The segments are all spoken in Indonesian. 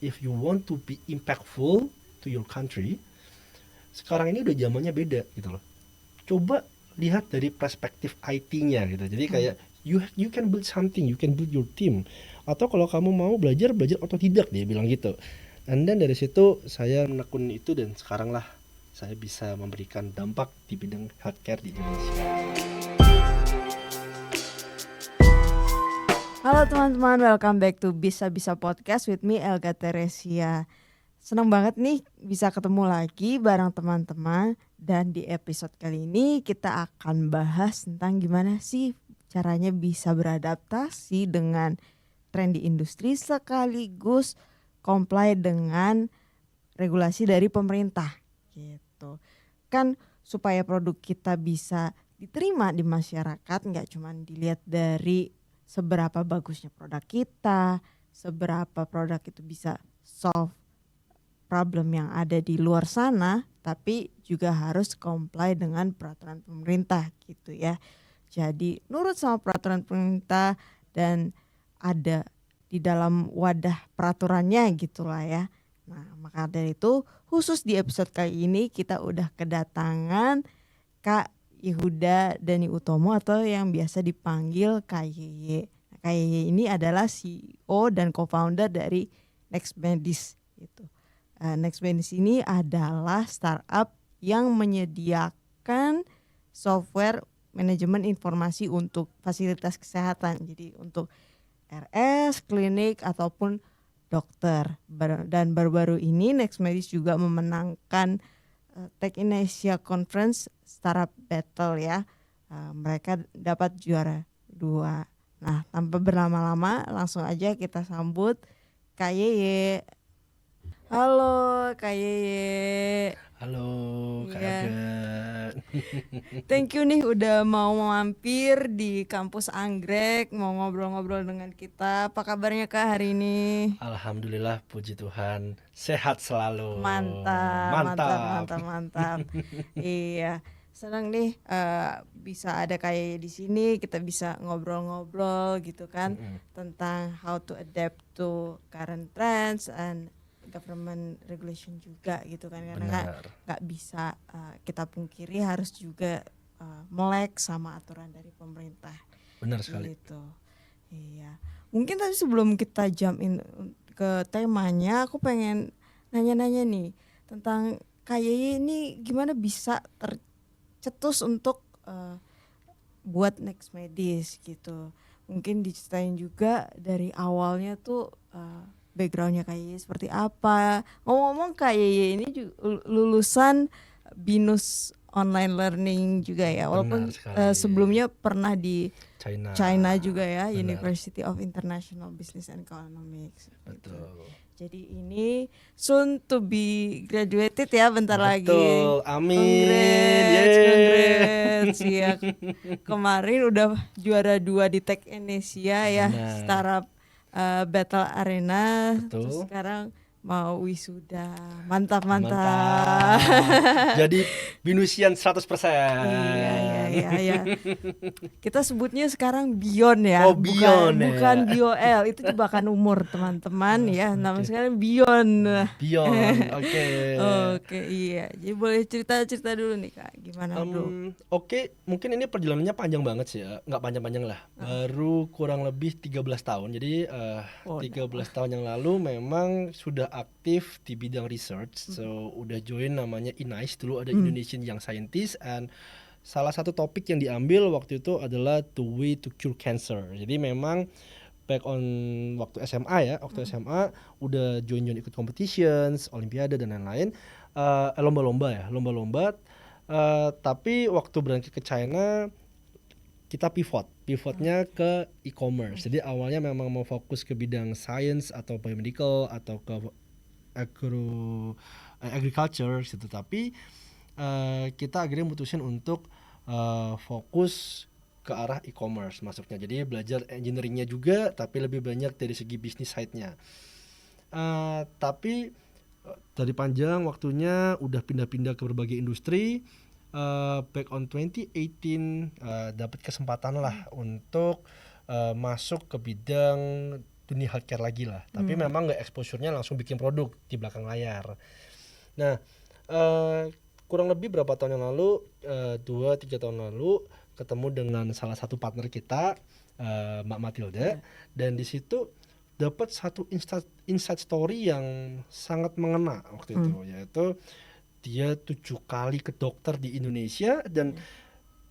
if you want to be impactful to your country, sekarang ini udah zamannya beda gitu loh. Coba lihat dari perspektif IT-nya gitu. Jadi kayak you can build something, you can build your team. Atau kalau kamu mau belajar otodidak, dia bilang gitu. And then dari situ saya menekun itu, dan sekarang lah saya bisa memberikan dampak di bidang healthcare di Indonesia. Halo teman-teman, welcome back to Bisa-Bisa Podcast with me Elga Teresia. Senang banget nih bisa ketemu lagi bareng teman-teman. Dan di episode kali ini kita akan bahas tentang gimana sih caranya bisa beradaptasi dengan tren di industri sekaligus comply dengan regulasi dari pemerintah gitu. Kan supaya produk kita bisa diterima di masyarakat, nggak cuma dilihat dari seberapa bagusnya produk kita, seberapa produk itu bisa solve problem yang ada di luar sana, tapi juga harus comply dengan peraturan pemerintah gitu ya. Jadi nurut sama peraturan pemerintah dan ada di dalam wadah peraturannya gitulah ya. Nah, maka dari itu khusus di episode kali ini kita udah kedatangan Kak Yehuda Dani Utomo atau yang biasa dipanggil KYY. Nah, KYY ini adalah CEO dan co-founder dari NextMedis gitu. NextMedis ini adalah startup yang menyediakan software manajemen informasi untuk fasilitas kesehatan. Jadi untuk RS, klinik ataupun dokter. Dan baru-baru ini NextMedis juga memenangkan Tech in Asia Conference Startup Battle ya. Mereka dapat juara 2. Nah, tanpa berlama-lama langsung aja kita sambut Kak Yeye. Halo Kak Yeye. Halo Kak Iya. Elga. Thank you nih udah mau mampir di kampus Anggrek, mau ngobrol-ngobrol dengan kita. Apa kabarnya Kak hari ini? Alhamdulillah, puji Tuhan, sehat selalu. Mantap. Iya, senang nih bisa ada kayak di sini, kita bisa ngobrol-ngobrol gitu kan tentang how to adapt to current trends and government regulation juga gitu kan, karena nggak bisa kita pungkiri harus juga melek sama aturan dari pemerintah. Benar sekali. Gitu. Iya. Mungkin tadi sebelum kita jump in ke temanya, aku pengen nanya-nanya nih tentang KYY ini gimana bisa tercetus untuk buat NextMedis gitu. Mungkin diceritain juga dari awalnya tuh backgroundnya KYY seperti apa. Ngomong-ngomong KYY ini lulusan BINUS online learning juga ya, walaupun sebelumnya pernah di China juga ya. Benar. University of International Business and Economics. Betul. Gitu. Jadi ini soon to be graduated ya, bentar lagi. Betul, amin. Congrats. Ya, kemarin udah juara 2 di Tech in Asia ya, startup Battle Arena. Betul. Terus sekarang mau wisuda. Mantap. Jadi binusian 100%. Iya. Kita sebutnya sekarang Beyond ya. Bukan BioL. Itu jebakan umur teman-teman ya. Nama sekarang Beyond. Oke. Oke, iya. Jadi boleh cerita dulu nih Kak. Gimana bro? Oke, mungkin ini perjalanannya panjang banget sih ya. Nggak panjang-panjang lah. Baru kurang lebih 13 tahun. Jadi 13 tahun yang lalu memang sudah aktif di bidang research. So udah join namanya INICE, dulu ada Indonesian Young Scientist, and salah satu topik yang diambil waktu itu adalah the way to cure cancer. Jadi memang back on waktu SMA ya, SMA udah join ikut competitions, olimpiade dan lain-lain, lomba-lomba. Tapi waktu berangkat ke China kita pivotnya ke e-commerce. Jadi awalnya memang mau fokus ke bidang science atau biomedical atau ke agriculture gitu, tapi kita akhirnya mutusin untuk fokus ke arah e-commerce masuknya. Jadi belajar engineeringnya juga, tapi lebih banyak dari segi bisnis side-nya. Tapi dari panjang waktunya udah pindah-pindah ke berbagai industri. Back on 2018 dapat kesempatan lah untuk masuk ke bidang dunia healthcare lagi lah. Tapi memang nggak exposure-nya langsung bikin produk di belakang layar. Nah, kurang lebih berapa tahun yang lalu, 2-3 tahun lalu ketemu dengan salah satu partner kita, Mbak Matilda, dan di situ dapat satu inside story yang sangat mengena waktu itu, yaitu dia 7 kali ke dokter di Indonesia dan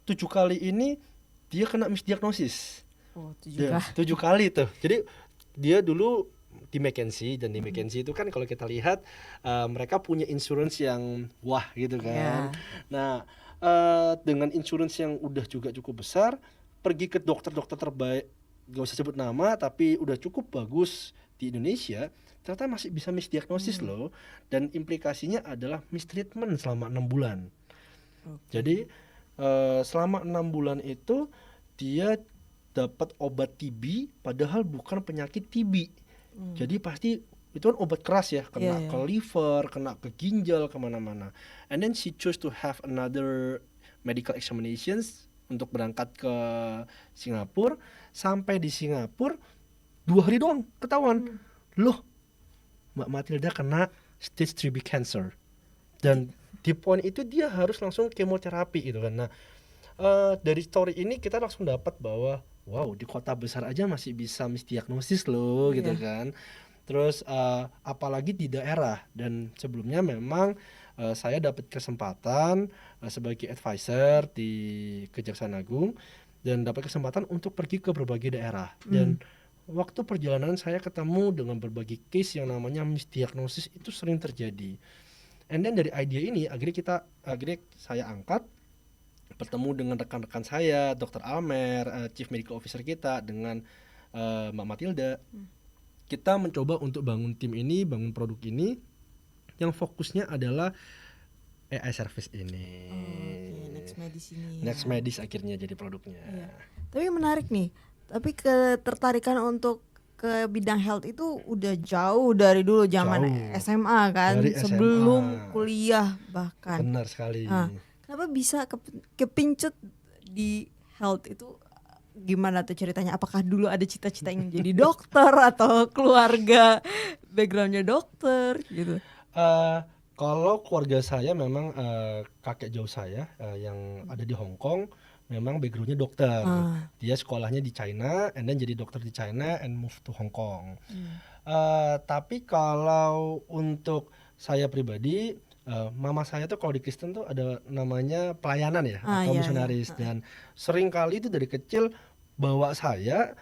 7 kali ini dia kena misdiagnosis. Oh, 7 kali tuh. Jadi dia dulu di McKinsey, dan di McKinsey itu kan kalau kita lihat mereka punya insurance yang wah gitu kan. Nah, dengan insurance yang udah juga cukup besar, pergi ke dokter-dokter terbaik, gak usah sebut nama, tapi udah cukup bagus di Indonesia, ternyata masih bisa misdiagnosis loh, dan implikasinya adalah mistreatment selama 6 bulan. Jadi selama 6 bulan itu dia dapat obat TB padahal bukan penyakit TB. Jadi pasti itu kan obat keras ya, kena ke liver, kena ke ginjal, kemana-mana. And then she chose to have another medical examinations untuk berangkat ke Singapura. Sampai di Singapura 2 hari doang ketahuan, loh Mbak Matilda kena stage 3B cancer. Dan di poin itu dia harus langsung kemoterapi gitu kan. Nah, dari story ini kita langsung dapat bahwa wow, di kota besar aja masih bisa misdiagnosis loh gitu kan. Terus apalagi di daerah. Dan sebelumnya memang saya dapat kesempatan sebagai advisor di Kejaksaan Agung, dan dapat kesempatan untuk pergi ke berbagai daerah. Dan waktu perjalanan saya ketemu dengan berbagai case yang namanya misdiagnosis itu sering terjadi. And then dari idea ini akhirnya saya angkat, bertemu dengan rekan-rekan saya, Dr. Amer, Chief Medical Officer kita, dengan Mbak Matilda. Kita mencoba untuk bangun tim ini, bangun produk ini, yang fokusnya adalah AI service ini. Next Medis ini. Next Medis akhirnya jadi produknya. Tapi menarik nih. Tapi ketertarikan untuk ke bidang health itu udah jauh dari dulu zaman SMA kan, Dari sebelum SMA. kuliah bahkan. Benar sekali. Kenapa bisa kepincut di health itu, gimana tuh ceritanya? Apakah dulu ada cita-cita ingin jadi dokter atau keluarga backgroundnya dokter gitu? Kalau keluarga saya memang kakek jauh saya yang ada di Hong Kong memang backgroundnya dokter. Dia sekolahnya di China, and then jadi dokter di China and move to Hong Kong. Tapi kalau untuk saya pribadi, mama saya tuh kalau di Kristen tuh ada namanya pelayanan ya, atau misionaris. Dan sering kali itu dari kecil bawa saya,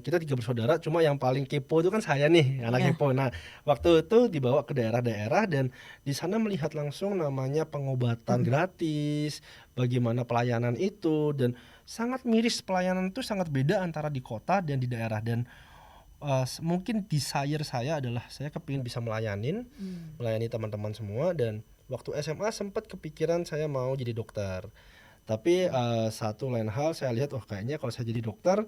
kita 3 bersaudara, cuma yang paling kepo itu kan saya nih, anak kepo. Nah, waktu itu dibawa ke daerah-daerah dan di sana melihat langsung namanya pengobatan gratis, bagaimana pelayanan itu, dan sangat miris, pelayanan itu sangat beda antara di kota dan di daerah. Dan mungkin desire saya adalah saya kepingin bisa melayani teman-teman semua. Dan waktu SMA sempat kepikiran saya mau jadi dokter. Tapi satu lain hal saya lihat, kayaknya kalau saya jadi dokter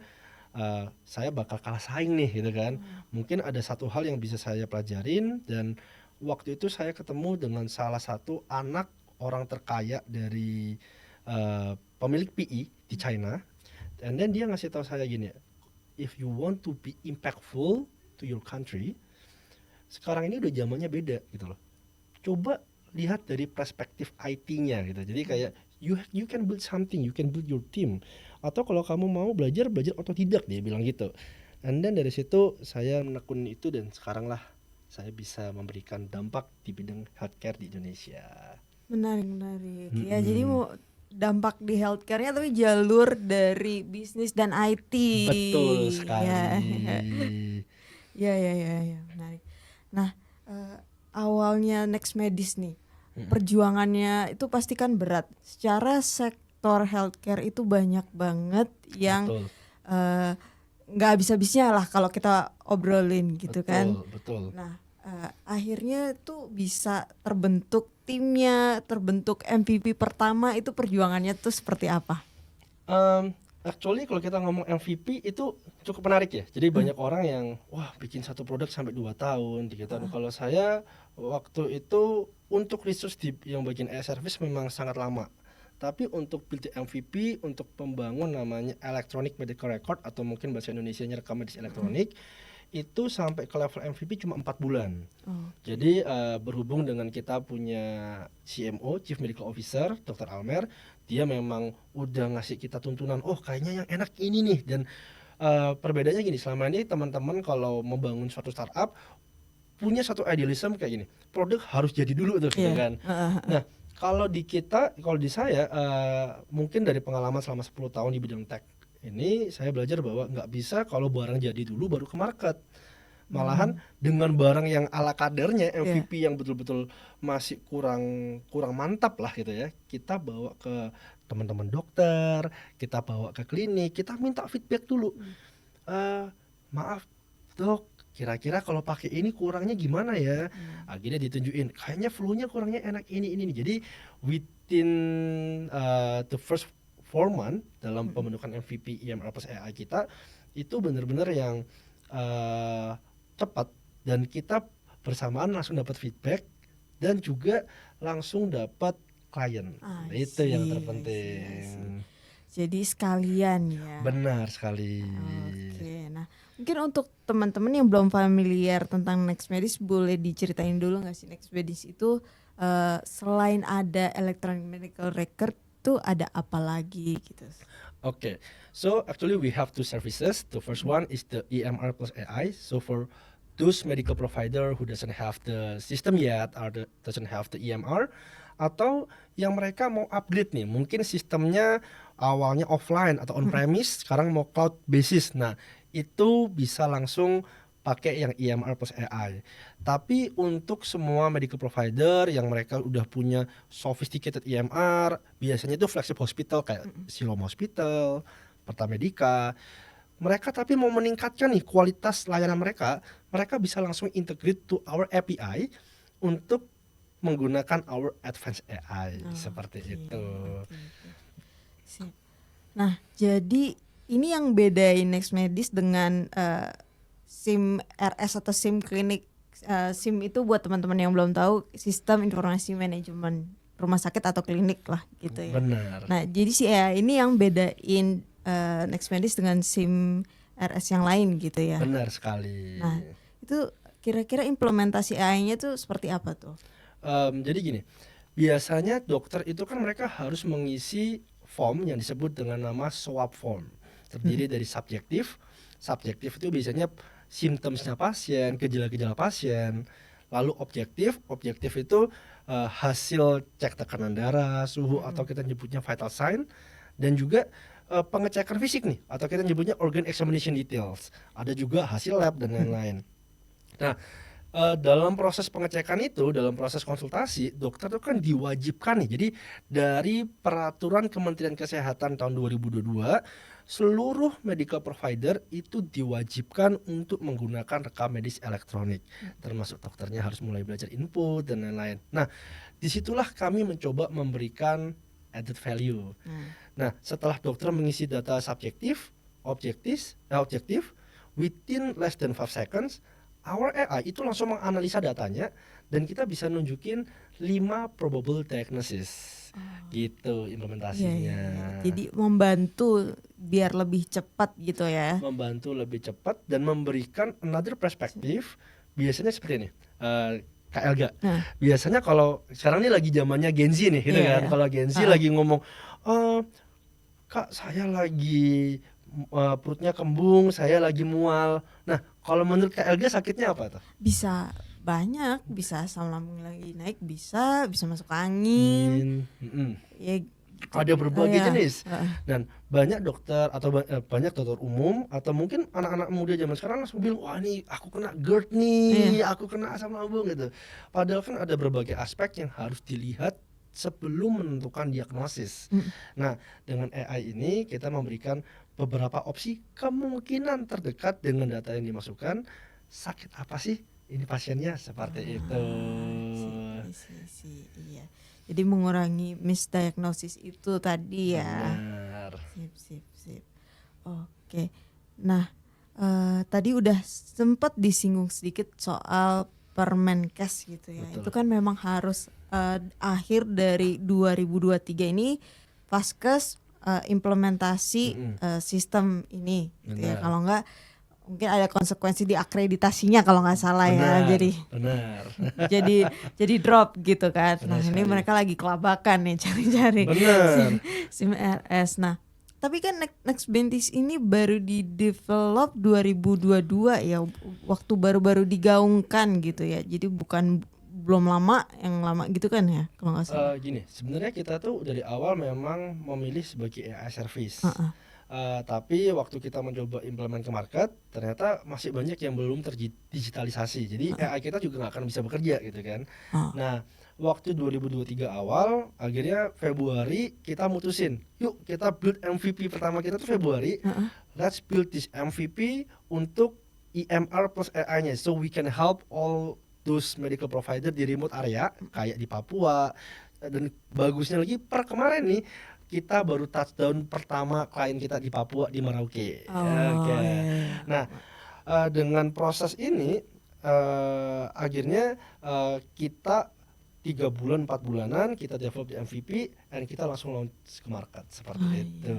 saya bakal kalah saing nih gitu kan. Mungkin ada satu hal yang bisa saya pelajarin, dan waktu itu saya ketemu dengan salah satu anak orang terkaya dari pemilik PE di China. And then dia ngasih tahu saya gini, if you want to be impactful to your country, sekarang ini udah zamannya beda gitu loh. Coba lihat dari perspektif IT-nya gitu. Jadi kayak you can build something, you can build your team. Atau kalau kamu mau belajar otodidak, dia bilang gitu. And then dari situ saya menekuni itu, dan sekarang lah saya bisa memberikan dampak di bidang healthcare di Indonesia. Menarik. Ya, jadi mau dampak di healthcare-nya tapi jalur dari bisnis dan IT. Betul sekali. Ya, menarik. Nah, awalnya Next Medis nih, perjuangannya itu pasti kan berat. Secara sektor healthcare itu banyak banget yang nggak habis-habisnya lah kalau kita obrolin gitu kan. Betul. Nah, akhirnya tuh bisa terbentuk timnya, terbentuk MVP pertama, itu perjuangannya tuh seperti apa? Actually kalau kita ngomong MVP itu cukup menarik ya. Jadi banyak orang yang bikin satu produk sampai 2 tahun, 3 tahun. Kalau saya waktu itu untuk research yang bagian e-service memang sangat lama. Tapi untuk build MVP, untuk pembangun namanya electronic medical record, atau mungkin bahasa Indonesianya rekam medis elektronik, itu sampai ke level MVP cuma 4 bulan. Oh. Jadi berhubung dengan kita punya CMO, Chief Medical Officer, Dr. Almer, dia memang udah ngasih kita tuntunan, oh kayaknya yang enak ini nih. Dan perbedaannya gini, selama ini teman-teman kalau membangun suatu startup punya satu idealism kayak gini, produk harus jadi dulu tuh, gitu kan. Nah, kalau di saya mungkin dari pengalaman selama 10 tahun di bidang tech ini, saya belajar bahwa nggak bisa kalau barang jadi dulu baru ke market. Malahan dengan barang yang ala kadarnya, MVP yang betul-betul masih kurang mantap lah gitu ya, kita bawa ke teman-teman dokter, kita bawa ke klinik, kita minta feedback dulu. Maaf dok, kira-kira kalau pakai ini kurangnya gimana ya? Akhirnya ditunjukin, kayaknya flow-nya kurangnya enak ini. Jadi within the first 4 months dalam pembentukan MVP EMR plus AI kita itu benar-benar yang cepat, dan kita bersamaan langsung dapat feedback dan juga langsung dapat klien. Itu yang terpenting. Jadi sekalian ya. Benar sekali. Oke, nah mungkin untuk teman-teman yang belum familiar tentang NextMedis, boleh diceritain dulu nggak sih NextMedis itu selain ada electronic medical record tuh ada apa lagi gitu? Okay, so actually we have 2 services. The first one is the EMR plus AI. So for those medical provider who doesn't have the system yet or doesn't have the EMR, atau yang mereka mau upgrade nih, mungkin sistemnya awalnya offline atau on premise, sekarang mau cloud basis. Nah, itu bisa langsung pakai yang EMR plus AI. Tapi untuk semua medical provider yang mereka udah punya sophisticated EMR, biasanya itu flagship hospital kayak Siloam Hospital, Pertamedica, mereka tapi mau meningkatkan nih kualitas layanan mereka bisa langsung integrate to our API untuk menggunakan our advanced AI seperti itu. Sip. Nah, jadi ini yang bedain NextMedis dengan SIM RS atau SIM klinik. SIM itu buat teman-teman yang belum tahu, sistem informasi manajemen rumah sakit atau klinik lah gitu ya. Benar. Nah, jadi sih ya ini yang bedain NextMedis dengan SIM RS yang lain gitu ya. Benar sekali. Nah, itu kira-kira implementasi AI-nya tuh seperti apa tuh? Jadi gini, biasanya dokter itu kan mereka harus mengisi form yang disebut dengan nama SWOT form. Terdiri dari subjektif itu biasanya simptomsnya pasien, gejala-gejala pasien. Lalu objektif itu hasil cek tekanan darah, suhu atau kita nyebutnya vital sign, dan juga pengecekan fisik nih, atau kita nyebutnya organ examination details. Ada juga hasil lab dan lain-lain. Nah, dalam proses pengecekan itu, dalam proses konsultasi, dokter itu kan diwajibkan nih. Jadi dari peraturan Kementerian Kesehatan tahun 2022, seluruh medical provider itu diwajibkan untuk menggunakan rekam medis elektronik. Termasuk dokternya harus mulai belajar input dan lain-lain. Nah, disitulah kami mencoba memberikan added value. Nah, setelah dokter mengisi data subjektif, objektif, within less than 5 seconds, our AI itu langsung menganalisa datanya dan kita bisa nunjukin 5 probable diagnosis. Gitu implementasinya. Iya. Jadi membantu biar lebih cepat gitu ya. Membantu lebih cepat dan memberikan another perspective. Biasanya seperti ini. Kak Elga, biasanya kalau sekarang ini lagi zamannya Gen Z nih gitu kan. Kalau Gen Z lagi ngomong, Kak saya lagi perutnya kembung, saya lagi mual. Nah, kalau menurut Kak Elga sakitnya apa tuh? Bisa banyak, bisa asam lambung lagi naik, bisa masuk angin. Ya, gitu. Ada berbagai jenis. Dan banyak dokter atau banyak dokter umum atau mungkin anak-anak muda zaman sekarang langsung bilang, wah ini aku kena GERD nih, aku kena asam lambung gitu. Padahal kan ada berbagai aspek yang harus dilihat sebelum menentukan diagnosis. Nah, dengan AI ini kita memberikan beberapa opsi kemungkinan terdekat dengan data yang dimasukkan. Sakit apa sih ini pasiennya, seperti itu. Iya. Jadi mengurangi misdiagnosis itu tadi ya. Benar. Sip. Oke. Nah, tadi udah sempat disinggung sedikit soal Permenkes gitu ya. Betul. Itu kan memang harus akhir dari 2023 ini Vaskes implementasi sistem ini gitu ya. Kalau enggak mungkin ada konsekuensi di akreditasinya kalau nggak salah ya. Benar. Jadi drop gitu kan. Nah, Benar ini sekali. mereka lagi kelabakan nih cari-cari Benar. SIM RS. Nah, tapi kan Nextbentis ini baru di develop 2022 ya, waktu baru-baru digaungkan gitu ya. Jadi belum lama, yang lama gitu kan ya kalau nggak salah. Gini, sebenarnya kita tuh dari awal memang memilih sebagai AI service. Heeh. Tapi waktu kita mencoba implement ke market, ternyata masih banyak yang belum terdigitalisasi. Jadi AI kita juga nggak akan bisa bekerja gitu kan. Oh. Nah, waktu 2023 awal, akhirnya Februari kita mutusin, yuk kita build MVP pertama kita tuh Februari. Let's build this MVP untuk EMR plus AI-nya, so we can help all those medical provider di remote area kayak di Papua. Dan bagusnya lagi per kemarin nih kita baru touchdown pertama klien kita di Papua di Merauke. Oke. Iya. Nah, dengan proses ini akhirnya kita 3 bulan 4 bulanan kita develop di MVP dan kita langsung launch ke market seperti itu.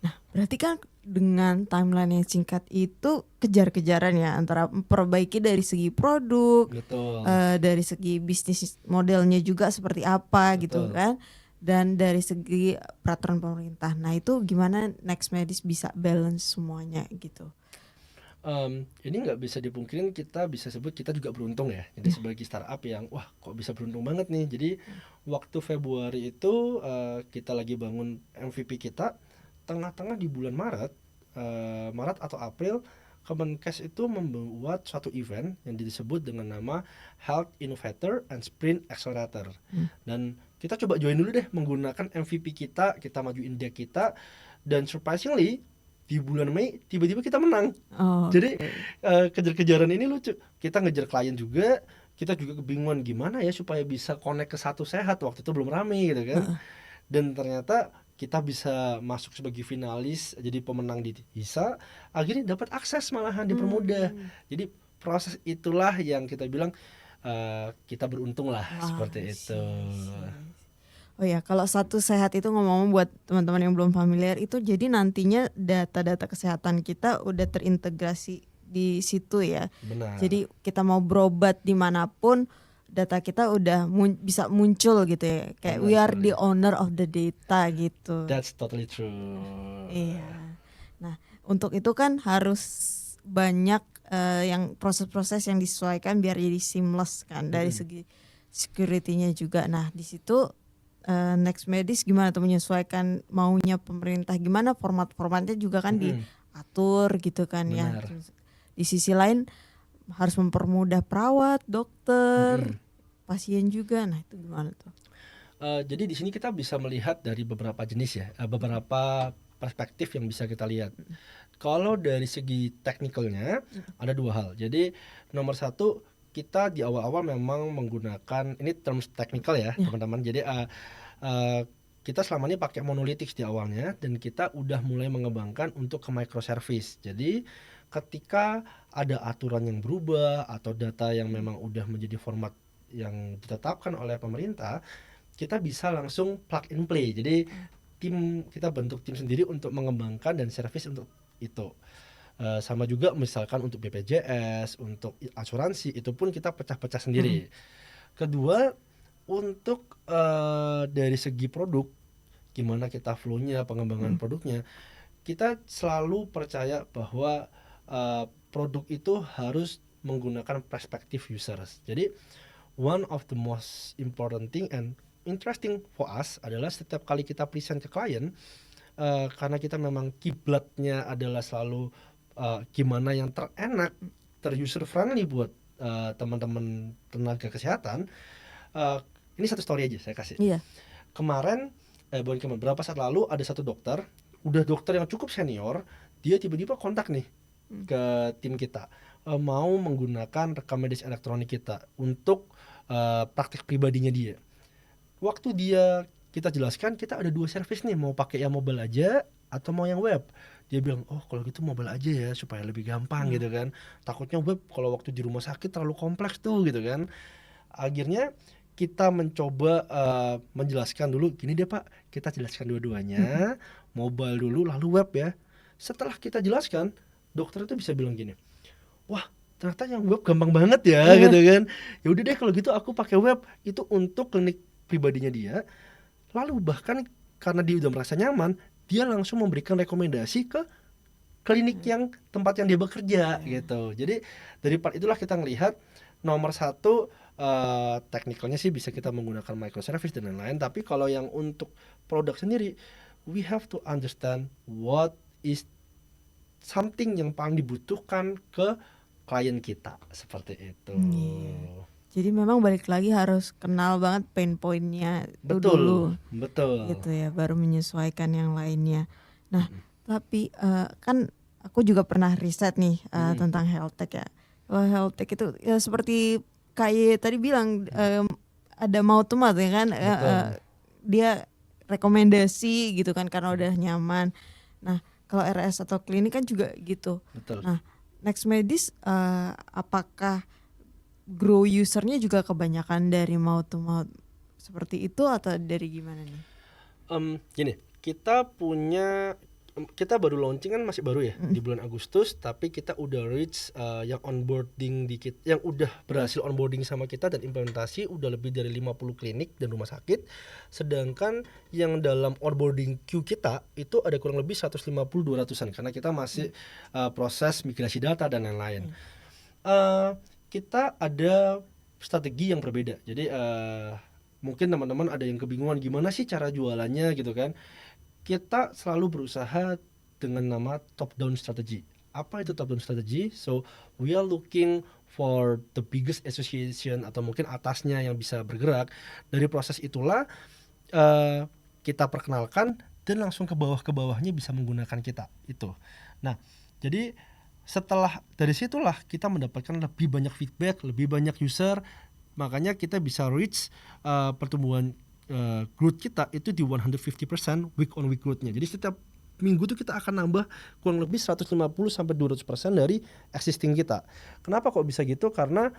Nah, berarti kan dengan timeline yang singkat itu kejar-kejaran ya, antara memperbaiki dari segi produk, Betul. dari segi bisnis modelnya juga seperti apa gitu Betul. kan, dan dari segi peraturan pemerintah. Nah, itu gimana Nextmedis bisa balance semuanya gitu? Ini nggak bisa dipungkirin, kita bisa sebut kita juga beruntung ya. Jadi sebagai startup yang wah kok bisa beruntung banget nih. Jadi waktu Februari itu kita lagi bangun MVP kita, tengah-tengah di bulan Maret atau April, Kemenkes itu membuat suatu event yang disebut dengan nama Health Innovator and Sprint Accelerator. Dan kita coba join dulu deh menggunakan MVP kita majuin deck kita, dan surprisingly di bulan Mei tiba-tiba kita menang. Jadi kejar-kejaran ini lucu. Kita ngejar klien juga, kita juga kebingungan gimana ya supaya bisa connect ke Satu Sehat, waktu itu belum rame gitu kan. Dan ternyata kita bisa masuk sebagai finalis, jadi pemenang di HISA, akhirnya dapat akses malahan dipermudah. Jadi proses itulah yang kita bilang kita beruntung lah. Seperti itu. Oh ya, kalau Satu Sehat itu ngomong buat teman-teman yang belum familiar, itu jadi nantinya data-data kesehatan kita udah terintegrasi di situ ya. Benar. Jadi kita mau berobat dimanapun, data kita udah bisa muncul gitu ya. Kayak we are the owner of the data gitu. That's totally true. Iya. Nah, untuk itu kan harus banyak yang proses-proses yang disesuaikan biar jadi seamless kan, dari segi security-nya juga. Nah, di situ Nextmedis gimana tuh menyesuaikan maunya pemerintah, gimana format-formatnya juga kan diatur gitu kan. Benar. Ya. Di sisi lain harus mempermudah perawat, dokter, pasien juga. Nah, itu gimana tuh? Jadi di sini kita bisa melihat dari beberapa jenis ya, beberapa perspektif yang bisa kita lihat. Kalau dari segi teknikalnya ada dua hal. Jadi nomor satu, kita di awal-awal memang menggunakan, ini terms teknikal ya teman-teman. Jadi kita selama ini pakai monolithic di awalnya, dan kita udah mulai mengembangkan untuk ke microservice. Jadi ketika ada aturan yang berubah atau data yang memang udah menjadi format yang ditetapkan oleh pemerintah, kita bisa langsung plug and play. Jadi kita bentuk tim sendiri untuk mengembangkan dan service untuk itu. Sama juga misalkan untuk BPJS, untuk asuransi, itu pun kita pecah-pecah sendiri. Kedua, untuk dari segi produk, gimana kita flow-nya, pengembangan produknya, kita selalu percaya bahwa produk itu harus menggunakan perspektif users. Jadi one of the most important thing and interesting for us adalah setiap kali kita present ke klien, karena kita memang kiblatnya adalah selalu gimana yang terenak, teruser friendly buat teman-teman tenaga kesehatan. Ini satu story aja saya kasih. Kemarin beberapa saat lalu ada satu dokter, udah dokter yang cukup senior, dia tiba-tiba kontak nih ke tim kita, mau menggunakan rekam medis elektronik kita untuk praktik pribadinya dia. Waktu kita jelaskan, kita ada dua service nih, mau pakai yang mobile aja atau mau yang web. Dia bilang, oh kalau gitu mobile aja ya supaya lebih gampang gitu kan. Takutnya web kalau waktu di rumah sakit terlalu kompleks tuh gitu kan. Akhirnya kita mencoba menjelaskan dulu, gini deh Pak, kita jelaskan dua-duanya, mobile dulu lalu web ya. Setelah kita jelaskan, dokter itu bisa bilang gini, wah ternyata yang web gampang banget ya gitu kan. Ya udah deh kalau gitu aku pakai web, itu untuk klinik pribadinya dia. Lalu bahkan karena dia udah merasa nyaman, dia langsung memberikan rekomendasi ke klinik yang tempat yang dia bekerja gitu. Jadi dari part itulah kita ngelihat nomor satu, teknikalnya sih bisa kita menggunakan microservice dan lain-lain. Tapi kalau yang untuk produk sendiri, we have to understand what is something yang paling dibutuhkan ke klien kita, seperti itu. Jadi memang balik lagi harus kenal banget pain point-nya itu dulu. Betul. Gitu ya, baru menyesuaikan yang lainnya. Nah, tapi kan aku juga pernah riset nih tentang health tech ya. Health tech itu ya seperti kayak tadi bilang ada mouth-to-mouth ya kan, dia rekomendasi gitu kan karena udah nyaman. Nah, kalau RS atau klinik kan juga gitu. Betul. Nah, Nextmedis apakah grow usernya juga kebanyakan dari mouth-to-mouth seperti itu atau dari gimana nih? Gini, kita baru launching kan masih baru ya di bulan Agustus, tapi kita udah reach yang onboarding yang udah berhasil onboarding sama kita dan implementasi udah lebih dari 50 klinik dan rumah sakit. Sedangkan yang dalam onboarding queue kita itu ada kurang lebih 150-200an karena kita masih proses migrasi data dan lain-lain. Kita ada strategi yang berbeda. Jadi mungkin teman-teman ada yang kebingungan gimana sih cara jualannya gitu kan. Kita selalu berusaha dengan nama top down strategy. Apa itu top down strategy? So we are looking for the biggest association atau mungkin atasnya yang bisa bergerak. Dari proses itulah kita perkenalkan dan langsung ke bawahnya bisa menggunakan kita itu. Nah, jadi setelah dari situlah kita mendapatkan lebih banyak feedback, lebih banyak user, makanya kita bisa reach pertumbuhan growth kita itu di 150% week on week growth-nya. Jadi setiap minggu tuh kita akan nambah kurang lebih 150-200% dari existing kita. Kenapa kok bisa gitu? Karena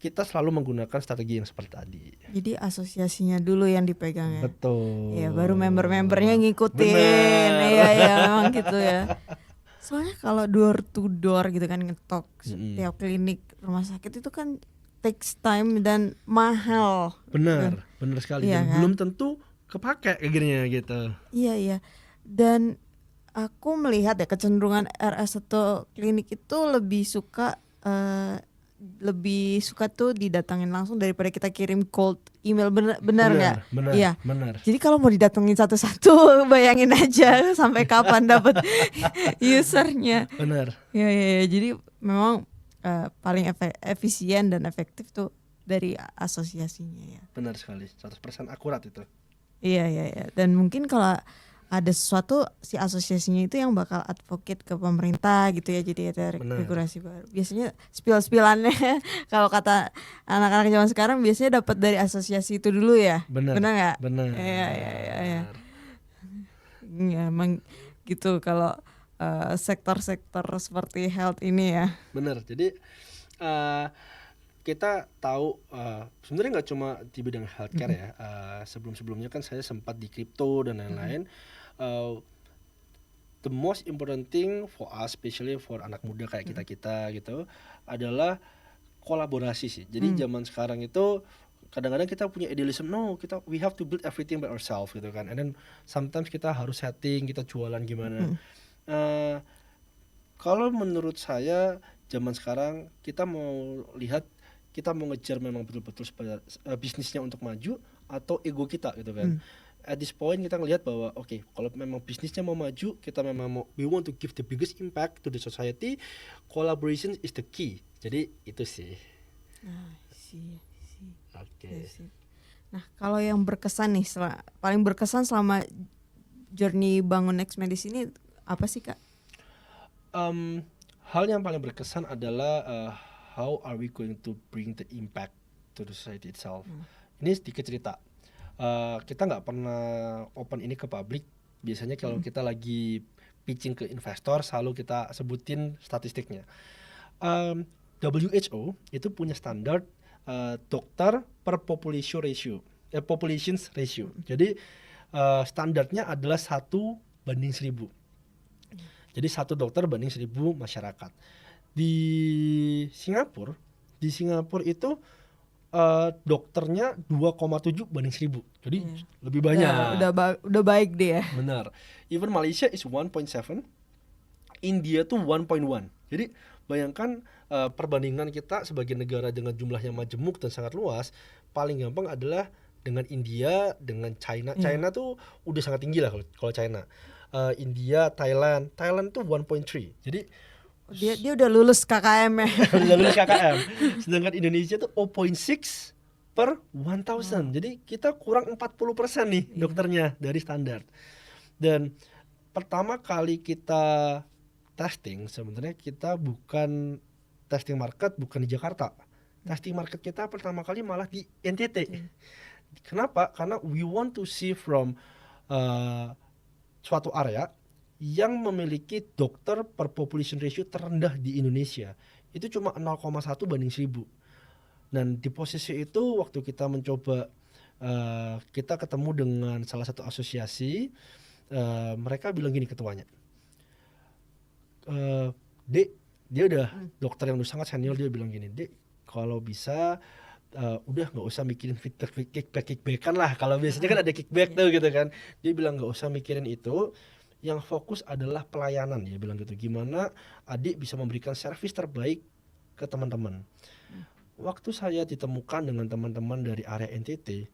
kita selalu menggunakan strategi yang seperti tadi. Jadi asosiasinya dulu yang dipegang ya. Betul. Ya baru member-membernya ngikutin. Iya memang gitu ya. Soalnya kalau door to door gitu kan ngetok setiap klinik rumah sakit itu kan takes time dan mahal. Benar sekali. Iya, dan kan? Belum tentu kepake akhirnya gitu. Iya. Dan aku melihat ya kecenderungan RS atau klinik itu lebih suka tuh didatangin langsung daripada kita kirim cold email. Benar nggak? Iya. Benar. Jadi kalau mau didatengin satu-satu, bayangin aja sampai kapan dapat usernya. Benar. Iya. Jadi memang paling efisien dan efektif tuh dari asosiasinya ya. Benar sekali, 100% akurat itu. Iya. Dan mungkin kalau ada sesuatu si asosiasinya itu yang bakal advocate ke pemerintah gitu ya, jadi ada regulasi baru. Biasanya spill-spillannya kalau kata anak-anak zaman sekarang biasanya dapat dari asosiasi itu dulu ya. Benar nggak? Benar. Iya. Ya, emang gitu kalau sektor-sektor seperti health ini ya. Benar. Jadi kita tahu sebenarnya nggak cuma di bidang healthcare ya. Sebelumnya kan saya sempat di kripto dan lain-lain. The most important thing for us, especially for anak muda kayak kita gitu, adalah kolaborasi sih. Jadi zaman sekarang itu kadang-kadang kita punya idealism, we have to build everything by ourselves gitu kan. And then sometimes kita harus setting, kita jualan gimana. Kalau menurut saya zaman sekarang kita mau ngejar memang betul-betul supaya bisnisnya untuk maju atau ego kita gitu kan. At this point kita ngelihat bahwa kalau memang bisnisnya mau maju, kita memang we want to give the biggest impact to the society, collaboration is the key. Jadi itu sih. Oke. Nah, kalau yang berkesan nih, paling berkesan selama journey bangun Nextmedis ini apa sih Kak? Hal yang paling berkesan adalah how are we going to bring the impact to the society itself. Ini sedikit cerita. Kita nggak pernah open ini ke publik. Biasanya kalau kita lagi pitching ke investor selalu kita sebutin statistiknya. WHO itu punya standar dokter per populations ratio. Jadi standarnya adalah 1:1000. Jadi 1 dokter banding 1.000 masyarakat. Di Singapura itu dokternya 2,7 banding 1.000. Jadi lebih banyak. Udah baik deh ya. Benar. Even Malaysia is 1.7, India tuh 1.1. Jadi bayangkan perbandingan kita sebagai negara dengan jumlah yang majemuk dan sangat luas, paling gampang adalah dengan India, dengan China. China tuh udah sangat tinggi lah kalau China. India, Thailand tuh 1.3. Jadi dia udah lulus KKM ya. udah lulus KKM. Sedangkan Indonesia tuh 0.6 per 1000. Jadi kita kurang 40% nih dokternya dari standar. Dan pertama kali kita testing, sebenarnya kita bukan testing market bukan di Jakarta. Testing market kita pertama kali malah di NTT. Kenapa? Karena we want to see from suatu area yang memiliki dokter per population ratio terendah di Indonesia. Itu cuma 0,1 banding 1.000. Dan di posisi itu waktu kita mencoba, kita ketemu dengan salah satu asosiasi, mereka bilang gini ketuanya, Dek, dia udah dokter yang udah sangat senior, dia bilang gini, Dek, kalau bisa udah nggak usah mikirin kickback-kickan lah. Kalau biasanya kan ada kickback tuh gitu kan. Dia bilang nggak usah mikirin itu, yang fokus adalah pelayanan. Dia bilang gitu, gimana adik bisa memberikan servis terbaik ke teman-teman. Waktu saya ditemukan dengan teman-teman dari area NTT,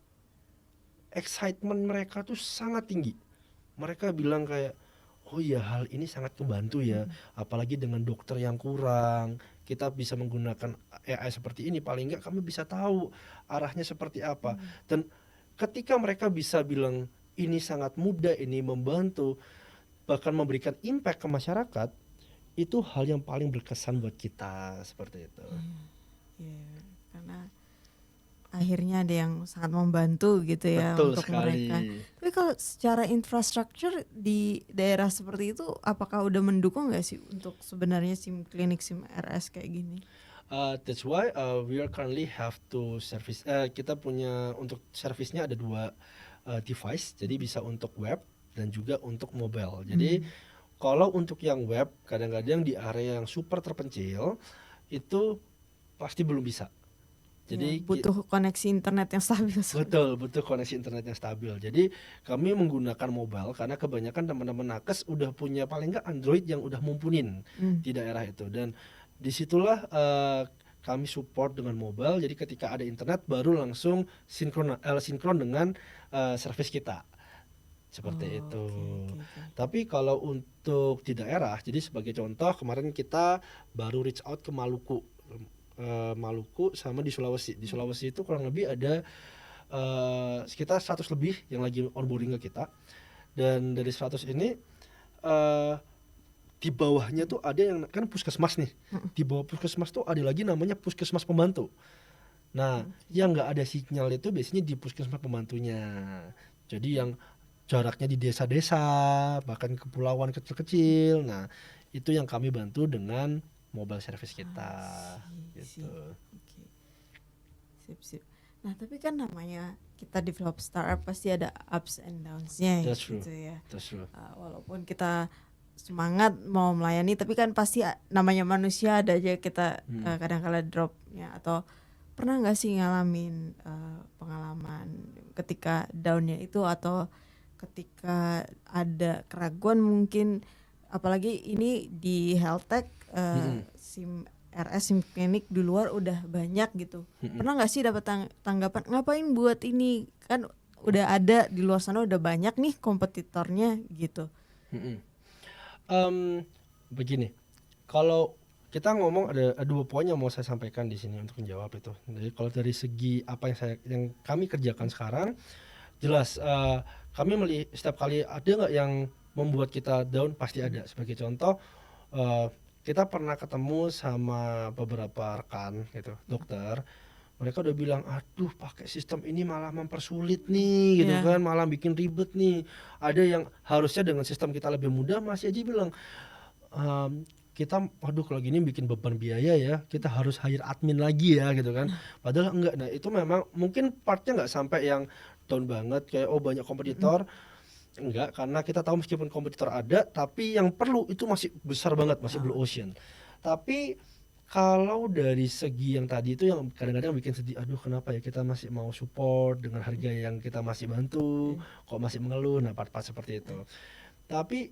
excitement mereka tuh sangat tinggi. Mereka bilang kayak, oh iya, hal ini sangat membantu ya, apalagi dengan dokter yang kurang, kita bisa menggunakan AI seperti ini, paling enggak kami bisa tahu arahnya seperti apa. Dan ketika mereka bisa bilang ini sangat mudah, ini membantu, bahkan memberikan impact ke masyarakat, itu hal yang paling berkesan buat kita, seperti itu. Karena akhirnya ada yang sangat membantu gitu ya. Betul untuk sekali. mereka. Tapi kalau secara infrastruktur di daerah seperti itu, apakah udah mendukung nggak sih untuk sebenarnya SIM klinik SIM RS kayak gini? That's why we are currently have to service. Kita punya untuk servisnya ada 2 device, jadi bisa untuk web dan juga untuk mobile. Jadi kalau untuk yang web, kadang-kadang di area yang super terpencil itu pasti belum bisa. Jadi butuh koneksi internet yang stabil. Betul, butuh koneksi internet yang stabil. Jadi kami menggunakan mobile karena kebanyakan teman-teman nakes udah punya paling nggak Android yang udah mumpunin di daerah itu. Dan disitulah kami support dengan mobile. Jadi ketika ada internet baru langsung sinkron dengan service kita. Seperti itu. Tapi kalau untuk di daerah, jadi sebagai contoh kemarin kita baru reach out ke Maluku. Maluku sama di Sulawesi. Di Sulawesi itu kurang lebih ada sekitar 100 lebih yang lagi onboarding ke kita. Dan dari 100 ini di bawahnya tuh ada yang kan puskesmas nih. Di bawah puskesmas tuh ada lagi namanya puskesmas pembantu. Nah, yang nggak ada sinyal itu biasanya di puskesmas pembantunya. Jadi yang jaraknya di desa-desa, bahkan kepulauan kecil-kecil. Nah, itu yang kami bantu dengan mobile service kita. Gitu. Sip. Nah, tapi kan namanya kita develop startup pasti ada ups and downs-nya gitu ya. That's true. Walaupun kita semangat mau melayani, tapi kan pasti namanya manusia ada aja kita kadang-kala dropnya. Atau pernah nggak sih ngalamin pengalaman ketika downnya itu, atau ketika ada keraguan mungkin, apalagi ini di health tech, SIM RS, SIM klinik di luar udah banyak gitu. Pernah nggak sih dapat tanggapan ngapain buat ini, kan udah ada di luar sana, udah banyak nih kompetitornya gitu. Begini, kalau kita ngomong ada 2 poin yang mau saya sampaikan di sini untuk menjawab itu. Jadi kalau dari segi apa yang kami kerjakan sekarang, jelas kami melihat setiap kali ada nggak yang membuat kita down, pasti ada. Sebagai contoh, kita pernah ketemu sama beberapa rekan gitu, dokter. Mereka udah bilang, aduh pakai sistem ini malah mempersulit nih gitu kan, malah bikin ribet nih. Ada yang harusnya dengan sistem kita lebih mudah masih aja bilang, kita waduh kalau gini bikin beban biaya ya, kita harus hire admin lagi ya gitu kan. Padahal enggak. Nah itu memang mungkin partnya nggak sampai yang down banget kayak oh banyak kompetitor, enggak, karena kita tahu meskipun kompetitor ada, tapi yang perlu itu masih besar banget, masih blue ocean. Tapi kalau dari segi yang tadi itu yang kadang-kadang bikin sedih, aduh kenapa ya kita masih mau support dengan harga yang kita masih bantu, kok masih mengeluh, nah part-part seperti itu. Tapi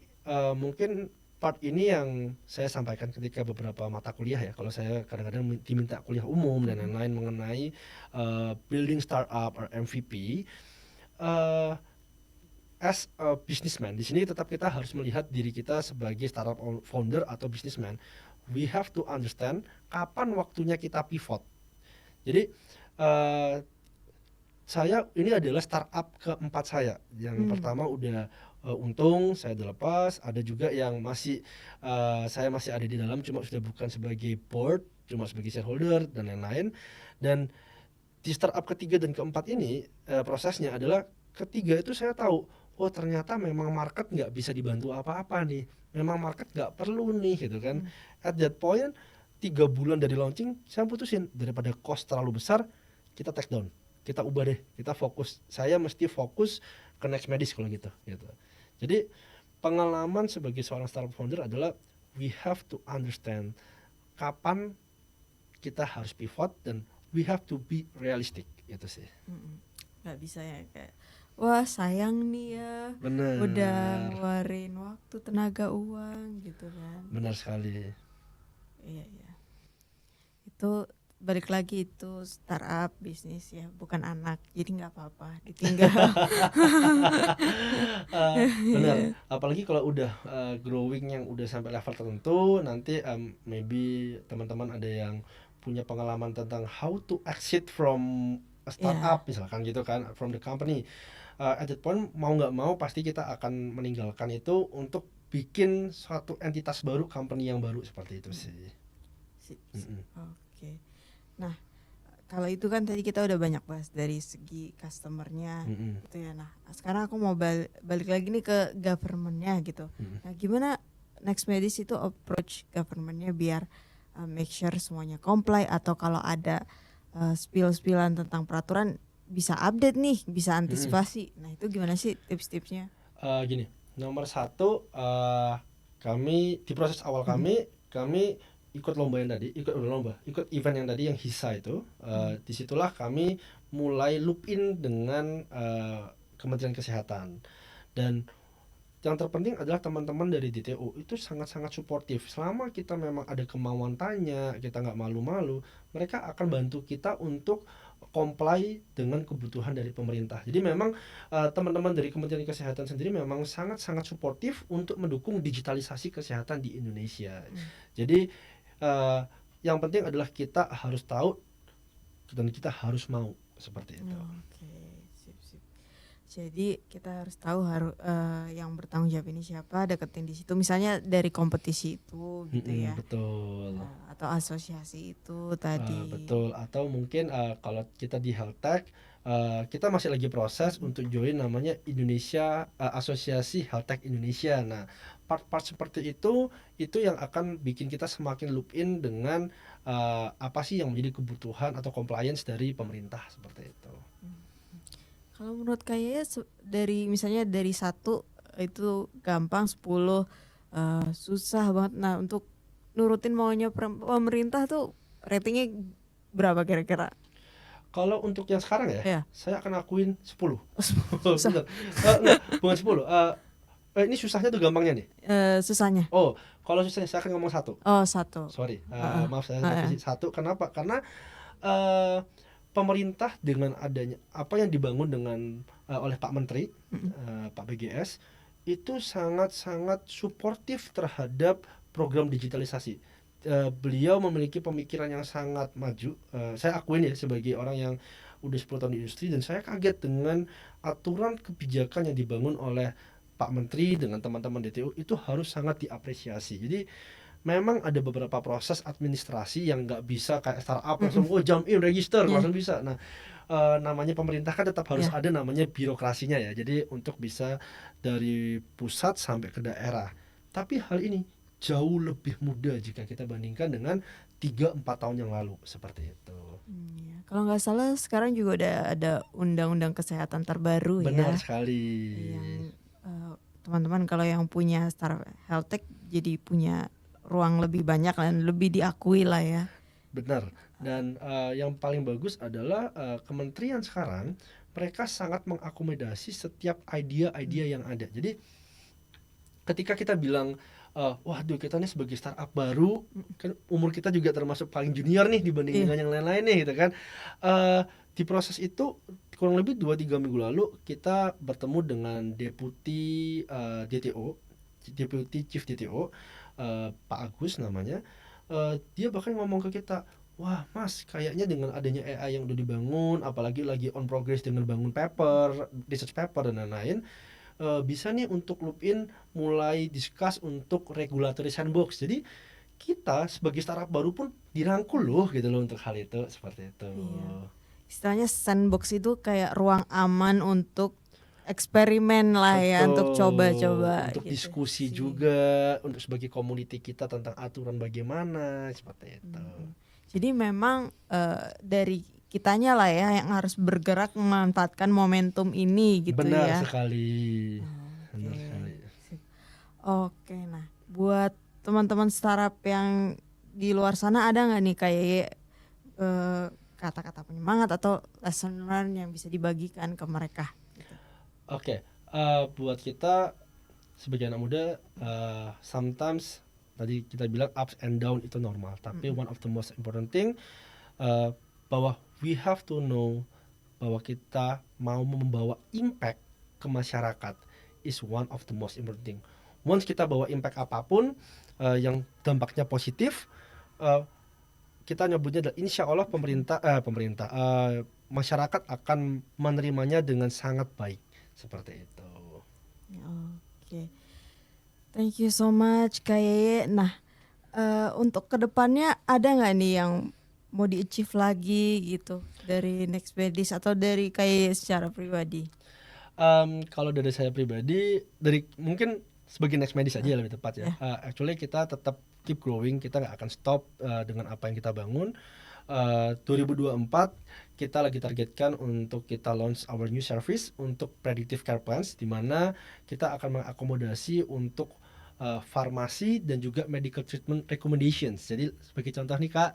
mungkin part ini yang saya sampaikan ketika beberapa mata kuliah ya, kalau saya kadang-kadang diminta kuliah umum dan lain-lain mengenai building startup or MVP. As a businessman, di sini tetap kita harus melihat diri kita sebagai startup founder atau businessman. We have to understand kapan waktunya kita pivot. Jadi saya ini adalah startup keempat saya. Yang pertama udah untung, saya udah lepas. Ada juga yang masih saya masih ada di dalam, cuma sudah bukan sebagai board, cuma sebagai shareholder dan lain-lain. Dan di startup ketiga dan keempat ini prosesnya adalah ketiga itu saya tahu, oh ternyata memang market nggak bisa dibantu apa-apa nih, memang market nggak perlu nih gitu kan. At that point 3 bulan dari launching saya putusin daripada cost terlalu besar, kita take down, kita ubah deh, kita fokus, saya mesti fokus ke next medis kalau gitu. Jadi pengalaman sebagai seorang startup founder adalah we have to understand kapan kita harus pivot dan we have to be realistic, itu sih. Nggak bisa ya kayak wah sayang nih ya, Bener. udah ngeluarin waktu, tenaga, uang gitu kan. Benar sekali. Iya. Itu balik lagi, itu startup bisnis ya, bukan anak, jadi nggak apa-apa ditinggal. Benar. Apalagi kalau udah growing yang udah sampai level tertentu, nanti maybe teman-teman ada yang punya pengalaman tentang how to exit from a startup misalkan gitu kan, from the company. At that point mau nggak mau pasti kita akan meninggalkan itu untuk bikin suatu entitas baru, company yang baru, seperti itu sih. Oke. Nah, kalau itu kan tadi kita udah banyak bahas dari segi customernya gitu ya. Nah, sekarang aku mau balik lagi nih ke governmentnya gitu. Nah, gimana Next Medis itu approach governmentnya biar make sure semuanya comply, atau kalau ada spill-spillan tentang peraturan bisa update nih, bisa antisipasi. Nah, itu gimana sih tips-tipsnya? Gini, nomor satu, kami di proses awal kami ikut lomba yang tadi, ikut event yang tadi yang HISA itu. Disitulah kami mulai loop in dengan Kementerian Kesehatan. Dan yang terpenting adalah teman-teman dari DTO itu sangat-sangat suportif. Selama kita memang ada kemauan tanya, kita nggak malu-malu, mereka akan bantu kita untuk comply dengan kebutuhan dari pemerintah. Jadi memang teman-teman dari Kementerian Kesehatan sendiri memang sangat-sangat suportif untuk mendukung digitalisasi kesehatan di Indonesia. Jadi yang penting adalah kita harus tahu dan kita harus mau, seperti itu. Sip. Jadi kita harus tahu yang bertanggung jawab ini siapa, deketin di situ. Misalnya dari kompetisi itu gitu ya. Betul. Atau asosiasi itu tadi. Betul. Atau mungkin kalau kita di health tech, kita masih lagi proses untuk join namanya Indonesia Asosiasi Health Tech Indonesia. Nah, part-part seperti itu yang akan bikin kita semakin loop in dengan apa sih yang menjadi kebutuhan atau compliance dari pemerintah, seperti itu. Kalau menurut kayaknya dari misalnya dari 1 itu gampang, 10 susah banget. Nah, untuk nurutin maunya pemerintah tuh ratingnya berapa kira-kira? Kalau untuk yang sekarang ya, saya akan akuin 10. Susah. Enggak, bukan 10. Ini susahnya tuh gampangnya nih. Susahnya. Oh, kalau susahnya saya akan ngomong 1. Oh, 1. Sorry, maaf saya kasih 1. Kenapa? Karena pemerintah dengan adanya apa yang dibangun dengan oleh Pak Menteri, Pak BGS, itu sangat-sangat suportif terhadap program digitalisasi. Beliau memiliki pemikiran yang sangat maju. Saya akuin ya sebagai orang yang udah 10 tahun di industri, dan saya kaget dengan aturan kebijakan yang dibangun oleh Pak Menteri dengan teman-teman DTU itu harus sangat diapresiasi. Jadi memang ada beberapa proses administrasi yang nggak bisa kayak startup langsung jump in register langsung bisa. Nah, namanya pemerintah kan tetap harus ada namanya birokrasinya ya. Jadi untuk bisa dari pusat sampai ke daerah. Tapi hal ini jauh lebih mudah jika kita bandingkan dengan 3-4 tahun yang lalu, seperti itu. Kalau nggak salah sekarang juga udah ada undang-undang kesehatan terbaru. Benar sekali. Yang teman-teman kalau yang punya startup health tech jadi punya ruang lebih banyak dan lebih diakui lah ya. Benar. Dan yang paling bagus adalah kementerian sekarang mereka sangat mengakomodasi setiap idea-idea yang ada. Jadi ketika kita bilang waduh kita nih sebagai startup baru, kan umur kita juga termasuk paling junior nih dibanding dengan yang lain-lain nih gitu kan. Di proses itu kurang lebih 2-3 minggu lalu kita bertemu dengan Deputi DTO, Deputi Chief DTO, Pak Agus namanya. Dia bahkan ngomong ke kita, wah mas kayaknya dengan adanya AI yang udah dibangun, apalagi lagi on progress dengan bangun paper, research paper dan lain-lain, bisa nih untuk loop in mulai discuss untuk regulatory sandbox. Jadi kita sebagai startup baru pun dirangkul loh gitu loh untuk hal itu, seperti itu. Istilahnya sandbox itu kayak ruang aman untuk eksperimen lah ya, untuk coba-coba untuk gitu diskusi sih. juga, untuk sebagai community kita tentang aturan bagaimana, seperti itu. Jadi memang dari kitanya lah ya yang harus bergerak memanfaatkan momentum ini gitu Benar ya. sekali. Benar sekali. Oke, nah buat teman-teman startup yang di luar sana ada nggak nih kayak kata-kata penyemangat atau lesson learn yang bisa dibagikan ke mereka? Oke, buat kita sebagai anak muda, sometimes tadi kita bilang ups and down itu normal, tapi one of the most important thing bahwa we have to know bahwa kita mau membawa impact ke masyarakat is one of the most important thing. Once kita bawa impact apapun yang dampaknya positif, kita nyebutnya adalah insya Allah masyarakat akan menerimanya dengan sangat baik, seperti itu. Oke, thank you so much Kak Yeye. Nah untuk kedepannya ada nggak nih yang mau di-achieve lagi gitu dari Nextpedis atau dari Kak Yeye secara pribadi? Kalau dari saya pribadi, dari mungkin sebagai Nextpedis aja lebih tepat ya. Actually kita tetap keep growing, kita nggak akan stop dengan apa yang kita bangun. 2024 kita lagi targetkan untuk kita launch our new service untuk predictive care plans, di mana kita akan mengakomodasi untuk farmasi dan juga medical treatment recommendations. Jadi sebagai contoh nih Kak,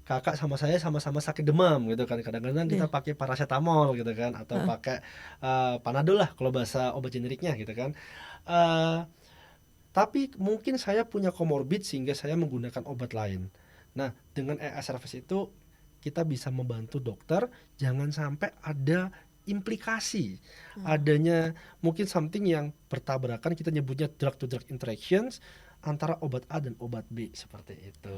kakak sama saya sama-sama sakit demam gitu kan, kadang-kadang kita pakai paracetamol gitu kan, atau pakai Panadol lah kalau bahasa obat generiknya gitu kan. Tapi mungkin saya punya comorbid sehingga saya menggunakan obat lain. Nah dengan AI service itu kita bisa membantu dokter jangan sampai ada implikasi adanya mungkin something yang bertabrakan, kita nyebutnya drug to drug interactions antara obat A dan obat B, seperti itu.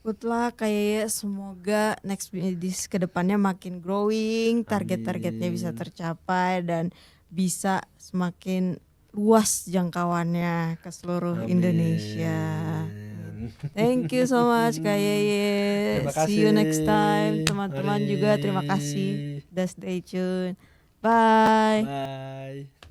Good luck kayak semoga Nextpedis kedepannya makin growing, target-targetnya bisa tercapai dan bisa semakin luas jangkauannya ke seluruh Indonesia. Thank you so much Kak Yeye. Terima kasih. See you next time. Teman-teman juga terima kasih. Udah stay tune. Bye. Bye.